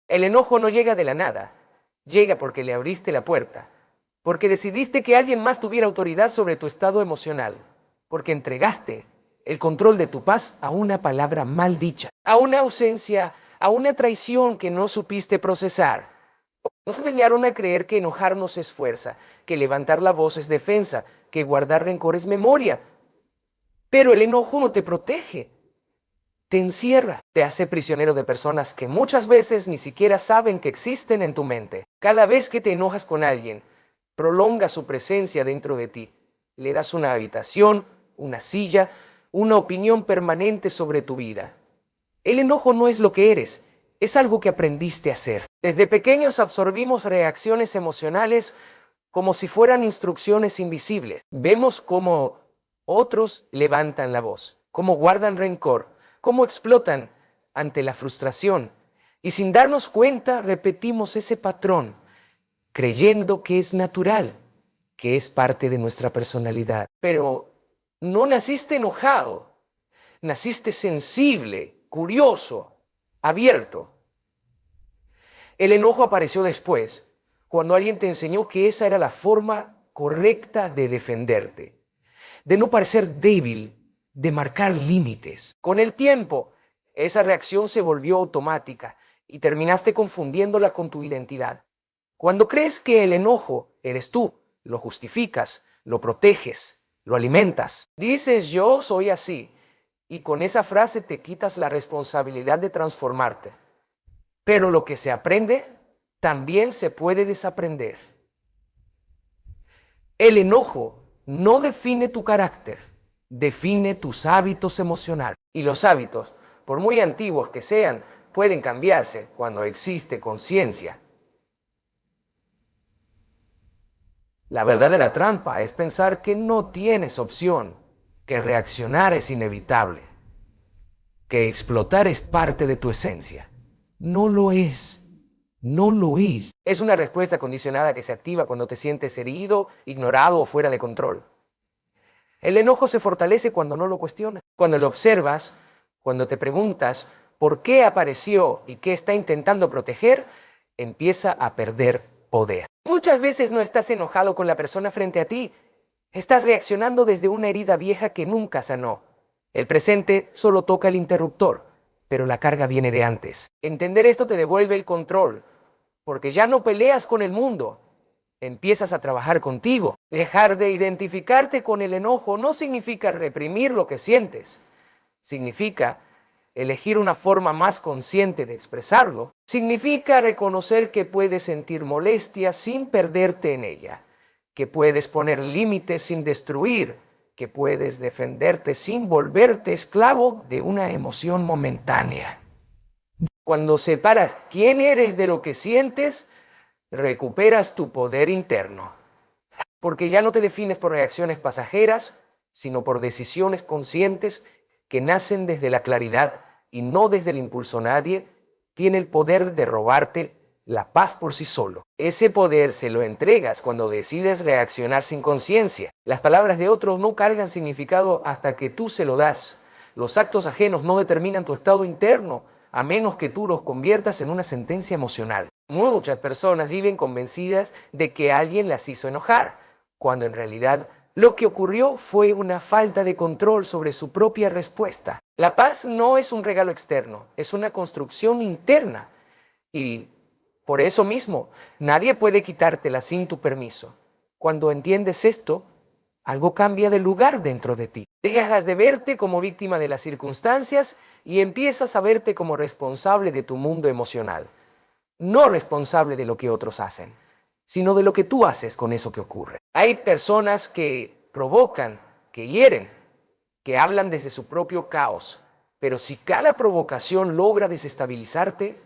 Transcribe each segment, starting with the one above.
El enojo no llega de la nada, llega porque le abriste la puerta, porque decidiste que alguien más tuviera autoridad sobre tu estado emocional, porque entregaste el control de tu paz a una palabra mal dicha, a una ausencia, a una traición que no supiste procesar. Nos enseñaron a creer que enojarnos es fuerza, que levantar la voz es defensa, que guardar rencor es memoria. Pero el enojo no te protege, te encierra, te hace prisionero de personas que muchas veces ni siquiera saben que existen en tu mente. Cada vez que te enojas con alguien, prolonga su presencia dentro de ti. Le das una habitación, una silla, una opinión permanente sobre tu vida. El enojo no es lo que eres, es algo que aprendiste a hacer. Desde pequeños absorbimos reacciones emocionales como si fueran instrucciones invisibles. Vemos cómo otros levantan la voz, cómo guardan rencor, cómo explotan ante la frustración. Y sin darnos cuenta, repetimos ese patrón, creyendo que es natural, que es parte de nuestra personalidad. Pero no naciste enojado, naciste sensible, curioso, abierto. El enojo apareció después, cuando alguien te enseñó que esa era la forma correcta de defenderte, de no parecer débil, de marcar límites. Con el tiempo, esa reacción se volvió automática y terminaste confundiéndola con tu identidad. Cuando crees que el enojo eres tú, lo justificas, lo proteges, lo alimentas. Dices yo soy así y con esa frase te quitas la responsabilidad de transformarte. Pero lo que se aprende también se puede desaprender. El enojo no define tu carácter, define tus hábitos emocionales. Y los hábitos, por muy antiguos que sean, pueden cambiarse cuando existe conciencia. La verdadera trampa es pensar que no tienes opción, que reaccionar es inevitable, que explotar es parte de tu esencia. No lo es. No lo es. Es una respuesta condicionada que se activa cuando te sientes herido, ignorado o fuera de control. El enojo se fortalece cuando no lo cuestionas, cuando lo observas, cuando te preguntas por qué apareció y qué está intentando proteger, empieza a perder poder. Muchas veces no estás enojado con la persona frente a ti, estás reaccionando desde una herida vieja que nunca sanó. El presente solo toca el interruptor, pero la carga viene de antes. Entender esto te devuelve el control, porque ya no peleas con el mundo, empiezas a trabajar contigo. Dejar de identificarte con el enojo no significa reprimir lo que sientes, significa elegir una forma más consciente de expresarlo. Significa reconocer que puedes sentir molestia sin perderte en ella, que puedes poner límites sin destruir, que puedes defenderte sin volverte esclavo de una emoción momentánea. Cuando separas quién eres de lo que sientes, recuperas tu poder interno. Porque ya no te defines por reacciones pasajeras, sino por decisiones conscientes que nacen desde la claridad y no desde el impulso. Nadie tiene el poder de robarte la paz por sí solo. Ese poder se lo entregas cuando decides reaccionar sin conciencia. Las palabras de otros no cargan significado hasta que tú se lo das. Los actos ajenos no determinan tu estado interno, a menos que tú los conviertas en una sentencia emocional. Muchas personas viven convencidas de que alguien las hizo enojar, cuando en realidad lo que ocurrió fue una falta de control sobre su propia respuesta. La paz no es un regalo externo, es una construcción interna. Y por eso mismo, nadie puede quitártela sin tu permiso. Cuando entiendes esto, algo cambia de lugar dentro de ti. Dejas de verte como víctima de las circunstancias y empiezas a verte como responsable de tu mundo emocional. No responsable de lo que otros hacen, sino de lo que tú haces con eso que ocurre. Hay personas que provocan, que hieren, que hablan desde su propio caos, pero si cada provocación logra desestabilizarte,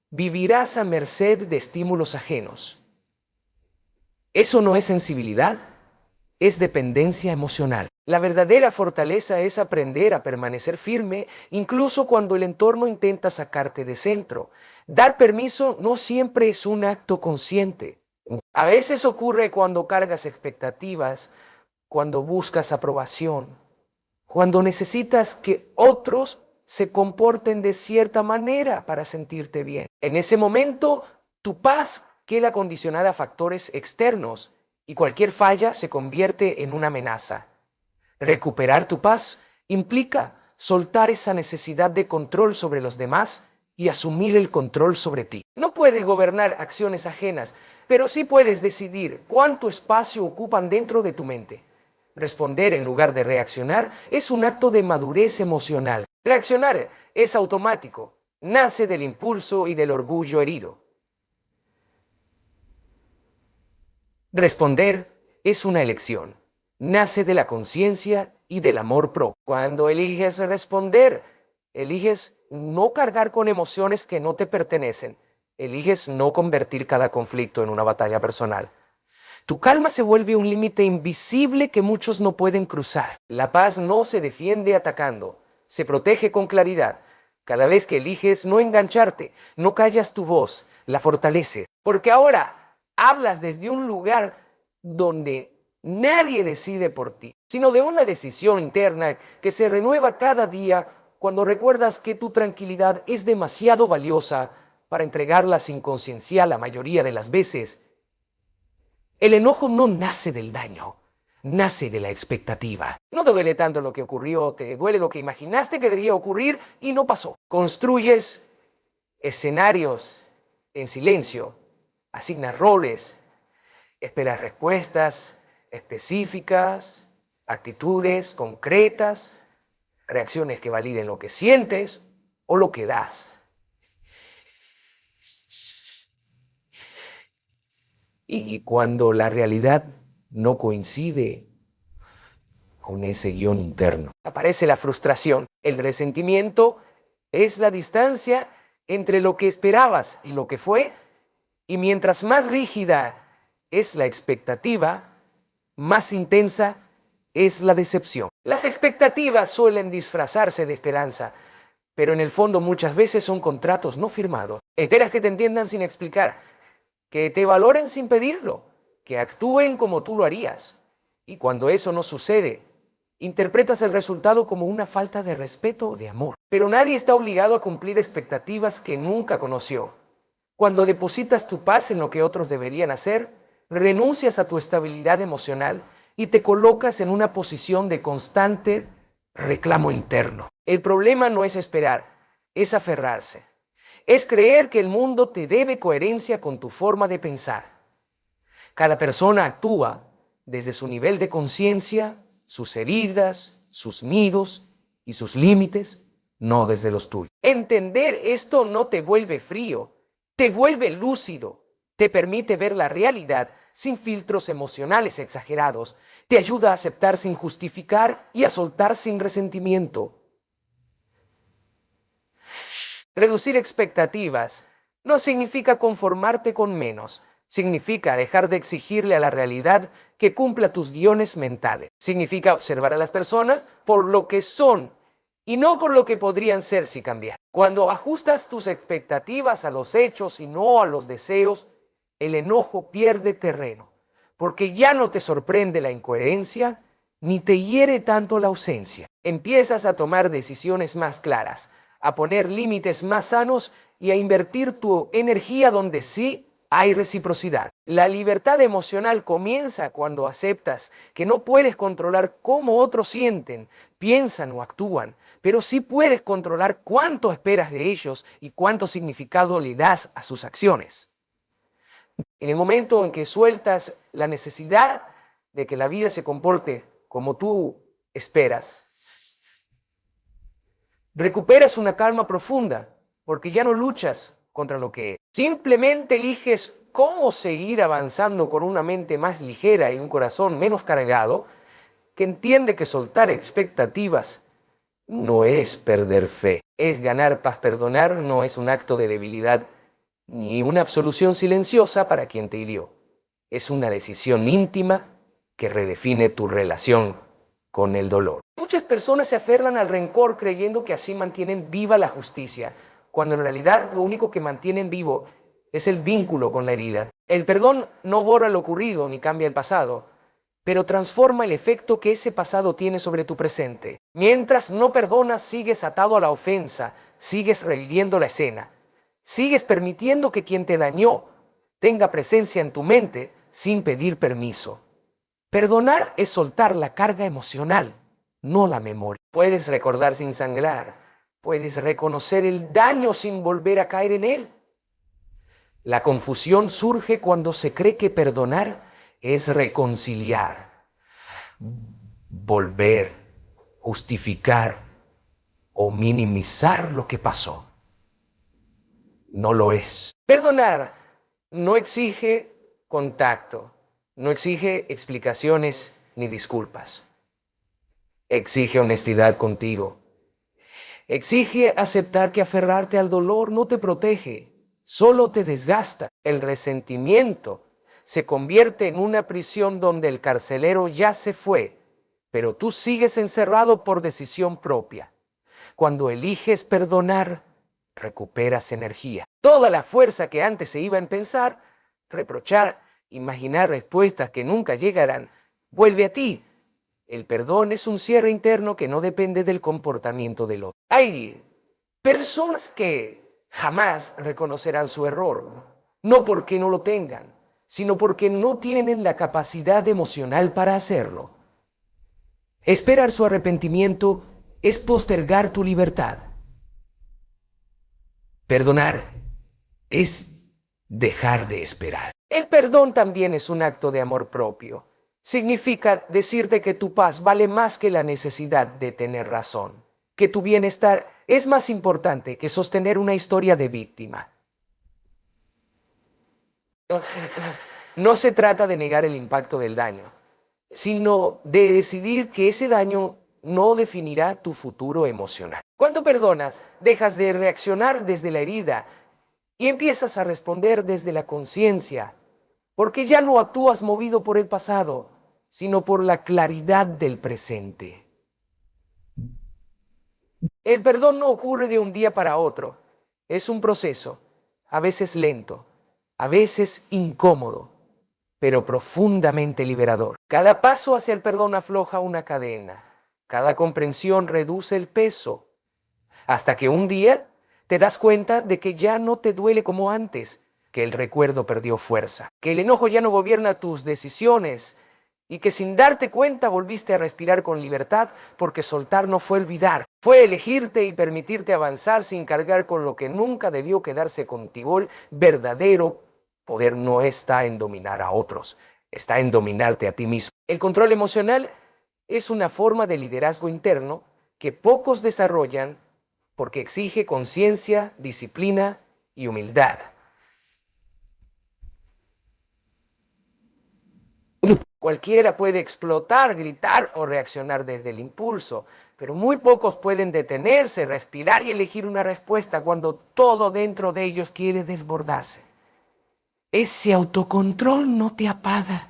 vivirás a merced de estímulos ajenos. Eso no es sensibilidad, es dependencia emocional. La verdadera fortaleza es aprender a permanecer firme incluso cuando el entorno intenta sacarte de centro. Dar permiso no siempre es un acto consciente. A veces ocurre cuando cargas expectativas, cuando buscas aprobación, cuando necesitas que otros se comporten de cierta manera para sentirte bien. En ese momento, tu paz queda condicionada a factores externos y cualquier falla se convierte en una amenaza. Recuperar tu paz implica soltar esa necesidad de control sobre los demás y asumir el control sobre ti. No puedes gobernar acciones ajenas, pero sí puedes decidir cuánto espacio ocupan dentro de tu mente. Responder en lugar de reaccionar es un acto de madurez emocional. Reaccionar es automático, nace del impulso y del orgullo herido. Responder es una elección, nace de la conciencia y del amor propio. Cuando eliges responder, eliges no cargar con emociones que no te pertenecen, eliges no convertir cada conflicto en una batalla personal. Tu calma se vuelve un límite invisible que muchos no pueden cruzar. La paz no se defiende atacando, se protege con claridad. Cada vez que eliges no engancharte, no callas tu voz, la fortaleces. Porque ahora hablas desde un lugar donde nadie decide por ti, sino de una decisión interna que se renueva cada día cuando recuerdas que tu tranquilidad es demasiado valiosa para entregarla sin conciencia la mayoría de las veces. El enojo no nace del daño, nace de la expectativa. No te duele tanto lo que ocurrió, te duele lo que imaginaste que debía ocurrir y no pasó. Construyes escenarios en silencio, asignas roles, esperas respuestas específicas, actitudes concretas, reacciones que validen lo que sientes o lo que das. Y cuando la realidad no coincide con ese guión interno, aparece la frustración. El resentimiento es la distancia entre lo que esperabas y lo que fue, y mientras más rígida es la expectativa, más intensa es la decepción. Las expectativas suelen disfrazarse de esperanza, pero en el fondo muchas veces son contratos no firmados. Esperas que te entiendan sin explicar, que te valoren sin pedirlo, que actúen como tú lo harías. Y cuando eso no sucede, interpretas el resultado como una falta de respeto o de amor. Pero nadie está obligado a cumplir expectativas que nunca conoció. Cuando depositas tu paz en lo que otros deberían hacer, renuncias a tu estabilidad emocional y te colocas en una posición de constante reclamo interno. El problema no es esperar, es aferrarse. Es creer que el mundo te debe coherencia con tu forma de pensar. Cada persona actúa desde su nivel de conciencia, sus heridas, sus miedos y sus límites, no desde los tuyos. Entender esto no te vuelve frío, te vuelve lúcido, te permite ver la realidad sin filtros emocionales exagerados, te ayuda a aceptar sin justificar y a soltar sin resentimiento. Reducir expectativas no significa conformarte con menos, significa dejar de exigirle a la realidad que cumpla tus guiones mentales. Significa observar a las personas por lo que son y no por lo que podrían ser si cambiaran. Cuando ajustas tus expectativas a los hechos y no a los deseos, el enojo pierde terreno, porque ya no te sorprende la incoherencia ni te hiere tanto la ausencia. Empiezas a tomar decisiones más claras, a poner límites más sanos y a invertir tu energía donde sí hay reciprocidad. La libertad emocional comienza cuando aceptas que no puedes controlar cómo otros sienten, piensan o actúan, pero sí puedes controlar cuánto esperas de ellos y cuánto significado le das a sus acciones. En el momento en que sueltas la necesidad de que la vida se comporte como tú esperas, recuperas una calma profunda, porque ya no luchas contra lo que es. Simplemente eliges cómo seguir avanzando con una mente más ligera y un corazón menos cargado, que entiende que soltar expectativas no es perder fe, es ganar paz. Perdonar no es un acto de debilidad ni una absolución silenciosa para quien te hirió. Es una decisión íntima que redefine tu relación con el dolor. Muchas personas se aferran al rencor creyendo que así mantienen viva la justicia, cuando en realidad lo único que mantienen vivo es el vínculo con la herida. El perdón no borra lo ocurrido ni cambia el pasado, pero transforma el efecto que ese pasado tiene sobre tu presente. Mientras no perdonas, sigues atado a la ofensa, sigues reviviendo la escena, sigues permitiendo que quien te dañó tenga presencia en tu mente sin pedir permiso. Perdonar es soltar la carga emocional, no la memoria. Puedes recordar sin sangrar, puedes reconocer el daño sin volver a caer en él. La confusión surge cuando se cree que perdonar es reconciliar, volver, justificar o minimizar lo que pasó. No lo es. Perdonar no exige contacto, no exige explicaciones ni disculpas. Exige honestidad contigo. Exige aceptar que aferrarte al dolor no te protege, solo te desgasta. El resentimiento se convierte en una prisión donde el carcelero ya se fue, pero tú sigues encerrado por decisión propia. Cuando eliges perdonar, recuperas energía. Toda la fuerza que antes se iba en pensar, reprochar, imaginar respuestas que nunca llegarán, vuelve a ti. El perdón es un cierre interno que no depende del comportamiento del otro. Hay personas que jamás reconocerán su error, no porque no lo tengan, sino porque no tienen la capacidad emocional para hacerlo. Esperar su arrepentimiento es postergar tu libertad. Perdonar es dejar de esperar. El perdón también es un acto de amor propio. Significa decirte que tu paz vale más que la necesidad de tener razón, que tu bienestar es más importante que sostener una historia de víctima. No se trata de negar el impacto del daño, sino de decidir que ese daño no definirá tu futuro emocional. Cuando perdonas, dejas de reaccionar desde la herida y empiezas a responder desde la conciencia, porque ya no actúas movido por el pasado, sino por la claridad del presente. El perdón no ocurre de un día para otro, es un proceso, a veces lento, a veces incómodo, pero profundamente liberador. Cada paso hacia el perdón afloja una cadena, cada comprensión reduce el peso, hasta que un día te das cuenta de que ya no te duele como antes, que el recuerdo perdió fuerza, que el enojo ya no gobierna tus decisiones y que sin darte cuenta volviste a respirar con libertad porque soltar no fue olvidar, fue elegirte y permitirte avanzar sin cargar con lo que nunca debió quedarse contigo. El verdadero poder no está en dominar a otros, está en dominarte a ti mismo. El control emocional es una forma de liderazgo interno que pocos desarrollan porque exige conciencia, disciplina y humildad. Cualquiera puede explotar, gritar o reaccionar desde el impulso, pero muy pocos pueden detenerse, respirar y elegir una respuesta cuando todo dentro de ellos quiere desbordarse. Ese autocontrol no te apaga,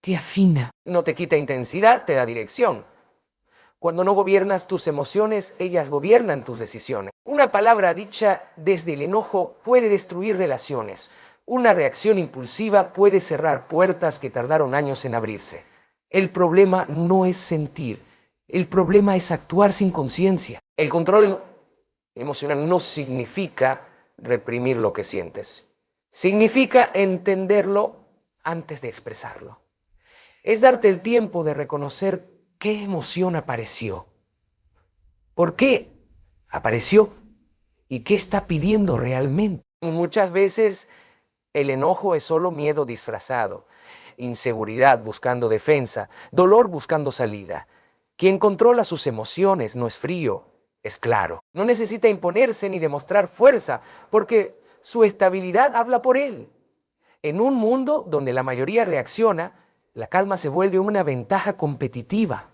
te afina. No te quita intensidad, te da dirección. Cuando no gobiernas tus emociones, ellas gobiernan tus decisiones. Una palabra dicha desde el enojo puede destruir relaciones. Una reacción impulsiva puede cerrar puertas que tardaron años en abrirse. El problema no es sentir, el problema es actuar sin conciencia. El control emocional no significa reprimir lo que sientes. Significa entenderlo antes de expresarlo. Es darte el tiempo de reconocer qué emoción apareció, por qué apareció y qué está pidiendo realmente. Muchas veces el enojo es solo miedo disfrazado, inseguridad buscando defensa, dolor buscando salida. Quien controla sus emociones no es frío, es claro. No necesita imponerse ni demostrar fuerza, porque su estabilidad habla por él. En un mundo donde la mayoría reacciona, la calma se vuelve una ventaja competitiva.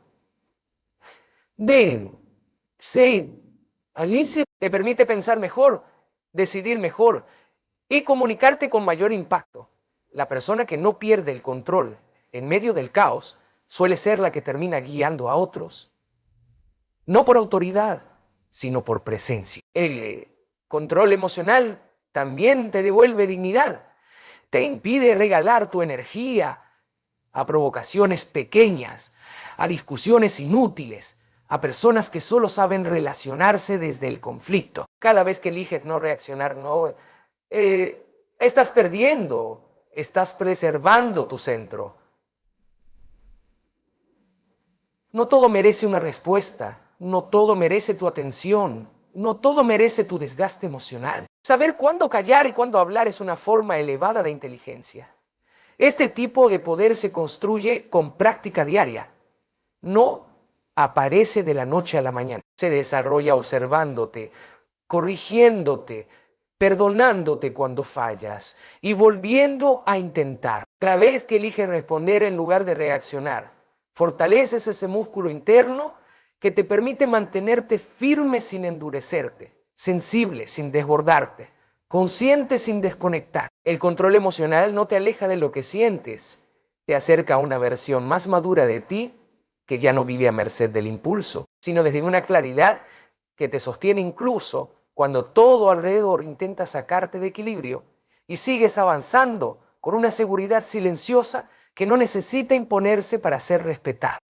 Alice te permite pensar mejor, decidir mejor y comunicarte con mayor impacto. La persona que no pierde el control en medio del caos suele ser la que termina guiando a otros. No por autoridad, sino por presencia. El control emocional también te devuelve dignidad. Te impide regalar tu energía a provocaciones pequeñas, a discusiones inútiles, a personas que solo saben relacionarse desde el conflicto. Cada vez que eliges no reaccionar, estás perdiendo, estás preservando tu centro. No todo merece una respuesta, no todo merece tu atención, no todo merece tu desgaste emocional. Saber cuándo callar y cuándo hablar es una forma elevada de inteligencia. Este tipo de poder se construye con práctica diaria. No aparece de la noche a la mañana. Se desarrolla observándote, corrigiéndote, perdonándote cuando fallas y volviendo a intentar. Cada vez que eliges responder en lugar de reaccionar, fortaleces ese músculo interno que te permite mantenerte firme sin endurecerte, sensible sin desbordarte, consciente sin desconectar. El control emocional no te aleja de lo que sientes, te acerca a una versión más madura de ti que ya no vive a merced del impulso, sino desde una claridad que te sostiene incluso cuando todo alrededor intenta sacarte de equilibrio y sigues avanzando con una seguridad silenciosa que no necesita imponerse para ser respetada.